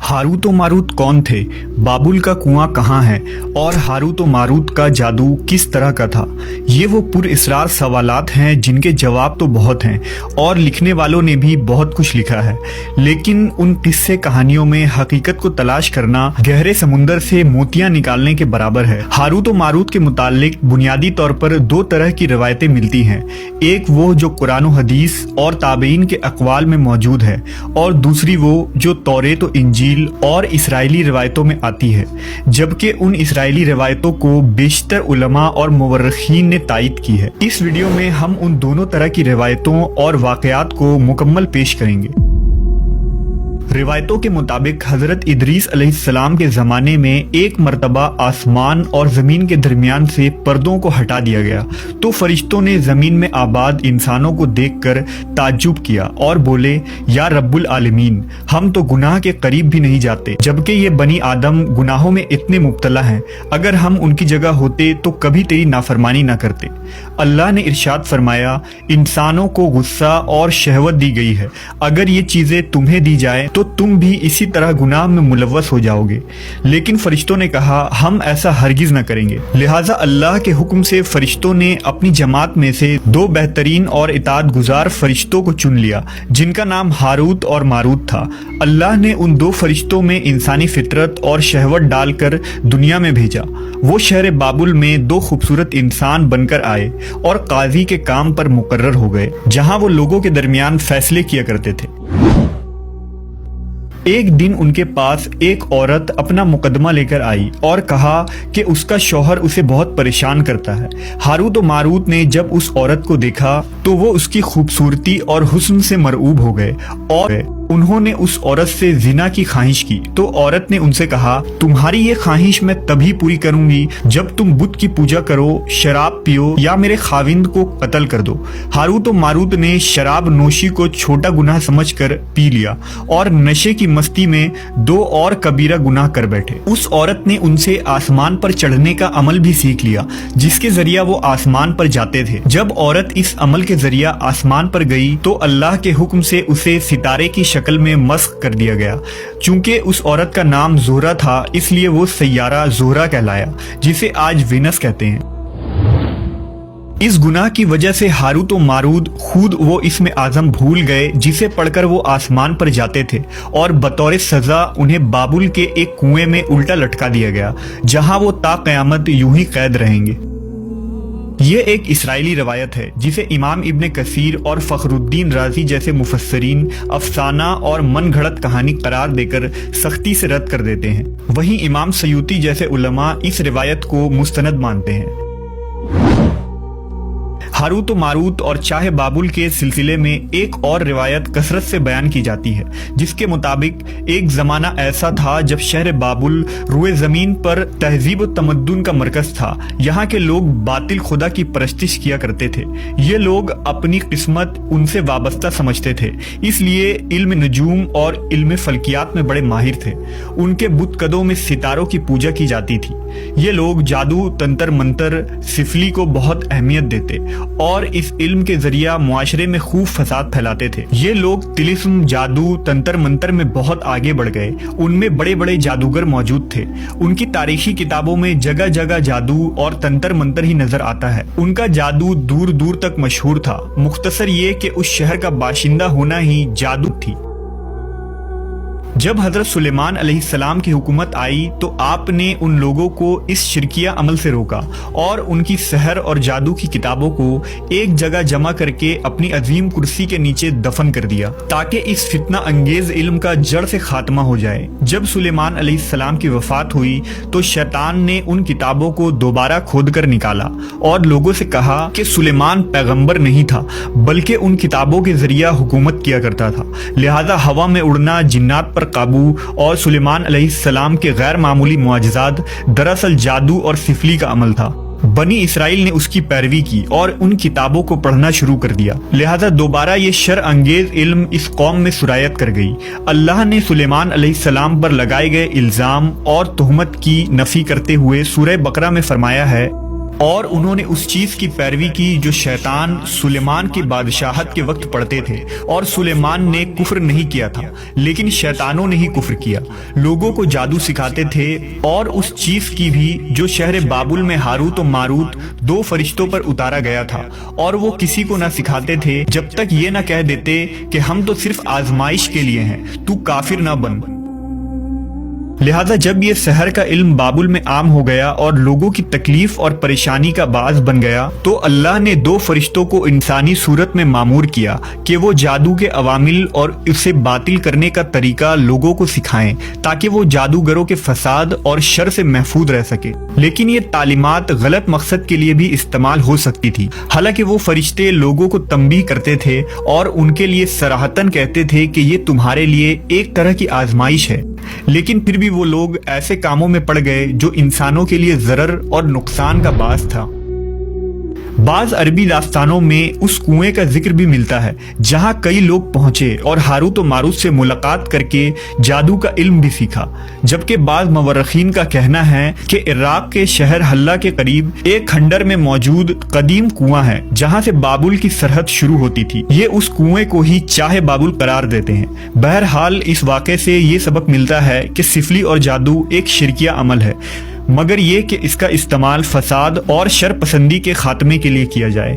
Harut व Marut कौन थे, बाबुल का कुआं कहाँ है और हारूत व मारूत का जादू किस तरह का था। ये वो पुरअसरार सवालात हैं जिनके जवाब तो बहुत हैं और लिखने वालों ने भी बहुत कुछ लिखा है, लेकिन उन किस्से कहानियों में हकीकत को तलाश करना गहरे समुंदर से मोतियां निकालने के बराबर है। हारूत व मारूत के मुतालिक बुनियादी तौर पर दो तरह की रवायतें मिलती हैं, एक वो जो कुरान व हदीस और ताबईन के अक़वाल में मौजूद है और दूसरी वो जो तौरेत व इंजील और इसराइली रिवायतों में आती है, जबकि उन इसराइली रिवायतों को बेशतर उलमा और मुवर्रिखीन ने तायीद की है। इस वीडियो में हम उन दोनों तरह की रिवायतों और वाक़यात को मुकम्मल पेश करेंगे। रिवायतों के मुताबिक हज़रत इदरीस अलैहिस्सलाम के ज़माने में एक मरतबा आसमान और ज़मीन के दरमियान से पर्दों को हटा दिया गया तो फरिश्तों ने ज़मीन में आबाद इंसानों को देखकर ताज्जुब किया और बोले, या रब्बुल आलमीन, हम तो गुनाह के करीब भी नहीं जाते, जबकि ये बनी आदम गुनाहों में इतने मुब्तला हैं। अगर हम उनकी जगह होते तो कभी तेरी नाफरमानी ना करते। अल्लाह ने इरशाद फरमाया, इंसानों को गुस्सा और शहवत दी गई है, अगर ये चीज़ें तुम्हें दी जाए तो तुम भी इसी तरह गुनाह में मुलव्वस हो जाओगे। लेकिन फरिश्तों ने कहा, हम ऐसा हरगिज न करेंगे। लिहाजा अल्लाह के हुक्म से फरिश्तों ने अपनी जमात में से दो बेहतरीन और इताअत गुजार फरिश्तों को चुन लिया, जिनका नाम हारूत और मारूत था। अल्लाह ने उन दो फरिश्तों में इंसानी फितरत और शहवत डालकर दुनिया में भेजा। वो शहर बाबुल में दो खूबसूरत इंसान बनकर आए और काजी के काम पर मुकर्रर हो गए, जहां वो लोगों के दरमियान फैसले किया करते थे। एक दिन उनके पास एक औरत अपना मुकदमा लेकर आई और कहा कि उसका शौहर उसे बहुत परेशान करता है। हारूत व मारूत ने जब उस औरत को देखा तो वो उसकी खूबसूरती और हुस्न से मरऊब हो गए और उन्होंने उस औरत से जिना की ख्वाहिश की। तो औरत ने उनसे कहा, तुम्हारी ये ख्वाहिश मैं तभी पूरी करूंगी जब तुम बुत की पूजा करो, शराब पियो या मेरे खाविंद को कत्ल कर दो। हारूत व मारूत ने शराब नोशी को छोटा गुनाह समझकर पी लिया और नशे की मस्ती में दो और कबीरा गुनाह कर बैठे। उस औरत ने उनसे आसमान पर चढ़ने का अमल भी सीख लिया, जिसके जरिया वो आसमान पर जाते थे। जब औरत इस अमल के जरिया आसमान पर गई तो अल्लाह के हुक्म से उसे सितारे की शक्ल में मस्ख कर दिया गया। चूंकि उस औरत का नाम ज़ोहरा था, इसलिए वो सैयारा ज़ोहरा कहलाया, जिसे आज वीनस कहते हैं। इस गुनाह की वजह से हारूत व मारूत खुद वो इसमें आज़म भूल गए जिसे पढ़कर वो आसमान पर जाते थे और बतौर सज़ा उन्हें बाबुल के एक कुएं में उल्टा लटका दिया गया, जहां वो ता क़यामत यूं ही कैद रहेंगे। ये एक इसराइली रवायत है जिसे इमाम इब्ने कसीर और फ़खरुद्दीन राज़ी जैसे मुफस्सरीन अफसाना और मन घड़त कहानी करार देकर सख्ती से रद्द कर देते हैं। वहीं इमाम सयूती जैसे उलमा इस रिवायत को मुस्तनद मानते हैं। हारूत व मारूत और चाहे बाबुल के सिलसिले में एक और रिवायत कसरत से बयान की जाती है, जिसके मुताबिक एक ज़माना ऐसा था जब शहर बाबुल रुए ज़मीन पर तहजीब व तमद्दुन का मरकज़ था। यहाँ के लोग बातिल खुदा की परस्तिश किया करते थे। ये लोग अपनी किस्मत उनसे वाबस्ता समझते थे, इसलिए इल्म नजूम और इल्म फल्कियात में बड़े माहिर थे। उनके बुतकदों में सितारों की पूजा की जाती थी। ये लोग जादू, तंत्र मंत्र, सिफली को बहुत अहमियत देते और इस इल्म के जरिया मुआशरे में खूब फसाद फैलाते थे। ये लोग तिलिस्म, जादू, तंत्र मंत्र में बहुत आगे बढ़ गए। उनमें बड़े बड़े जादूगर मौजूद थे। उनकी तारीखी किताबों में जगह जगह जादू और तंत्र मंत्र ही नजर आता है। उनका जादू दूर दूर तक मशहूर था। मुख्तसर ये कि उस शहर का बाशिंदा होना ही जादू थी। जब हजरत सुलेमान अलैहिस्सलाम की हुकूमत आई तो आपने उन लोगों को इस शिरकिया अमल से रोका और उनकी सहर और जादू की किताबों को एक जगह जमा करके अपनी अजीम कुर्सी के नीचे दफन कर दिया, ताकि इस फितना अंगेज इल्म का जड़ से खात्मा हो जाए। जब सुलेमान अलैहिस्सलाम की वफात हुई तो शैतान ने उन किताबों को दोबारा खोद कर निकाला और लोगों से कहा कि सुलेमान पैगंबर नहीं था, बल्कि उन किताबों के जरिया हुकूमत किया करता था। लिहाजा हवा में उड़ना, जिन्नात पर काबू और सुलेमान अलैहिस्सलाम के गैर मामूली मुआजिज़ात दरअसल जादू और सिफली का अमल था। बनी इसराइल ने उसकी पैरवी की और उन किताबों को पढ़ना शुरू कर दिया। लिहाजा दोबारा ये शर अंगेज इल्म इस कौम में सुरायत कर गई। अल्लाह ने सुलेमान अलैहिस्सलाम पर लगाए गए इल्ज़ाम और तुहमत की नफी करते हुए सूरह बकरा में फरमाया है, اور انہوں نے اس چیز کی پیروی کی جو شیطان سلیمان کی بادشاہت کے وقت پڑھتے تھے، اور سلیمان نے کفر نہیں کیا تھا لیکن شیطانوں نے ہی کفر کیا۔ لوگوں کو جادو سکھاتے تھے اور اس چیز کی بھی جو شہر بابل میں ہاروت و ماروت دو فرشتوں پر اتارا گیا تھا، اور وہ کسی کو نہ سکھاتے تھے جب تک یہ نہ کہہ دیتے کہ ہم تو صرف آزمائش کے لیے ہیں، تو کافر نہ بن۔ لہذا جب یہ سحر کا علم بابل میں عام ہو گیا اور لوگوں کی تکلیف اور پریشانی کا باعث بن گیا، تو اللہ نے دو فرشتوں کو انسانی صورت میں مامور کیا کہ وہ جادو کے عوامل اور اسے باطل کرنے کا طریقہ لوگوں کو سکھائیں تاکہ وہ جادوگروں کے فساد اور شر سے محفوظ رہ سکے۔ لیکن یہ تعلیمات غلط مقصد کے لیے بھی استعمال ہو سکتی تھی۔ حالانکہ وہ فرشتے لوگوں کو تنبیہ کرتے تھے اور ان کے لیے صراحتاً کہتے تھے کہ یہ تمہارے لیے ایک طرح کی آزمائش ہے، لیکن پھر بھی وہ لوگ ایسے کاموں میں پڑ گئے جو انسانوں کے لیے ضرر اور نقصان کا باعث تھا۔ بعض عربی داستانوں میں اس کنویں کا ذکر بھی ملتا ہے جہاں کئی لوگ پہنچے اور ہاروت و ماروت سے ملاقات کر کے جادو کا علم بھی سیکھا، جبکہ بعض مورخین کا کہنا ہے کہ عراق کے شہر حلہ کے قریب ایک کھنڈر میں موجود قدیم کنواں ہے جہاں سے بابل کی سرحد شروع ہوتی تھی۔ یہ اس کنویں کو ہی چاہے بابل قرار دیتے ہیں۔ بہرحال اس واقعے سے یہ سبق ملتا ہے کہ سفلی اور جادو ایک شرکیہ عمل ہے، مگر یہ کہ اس کا استعمال فساد اور شر پسندی کے خاتمے کے لیے کیا جائے۔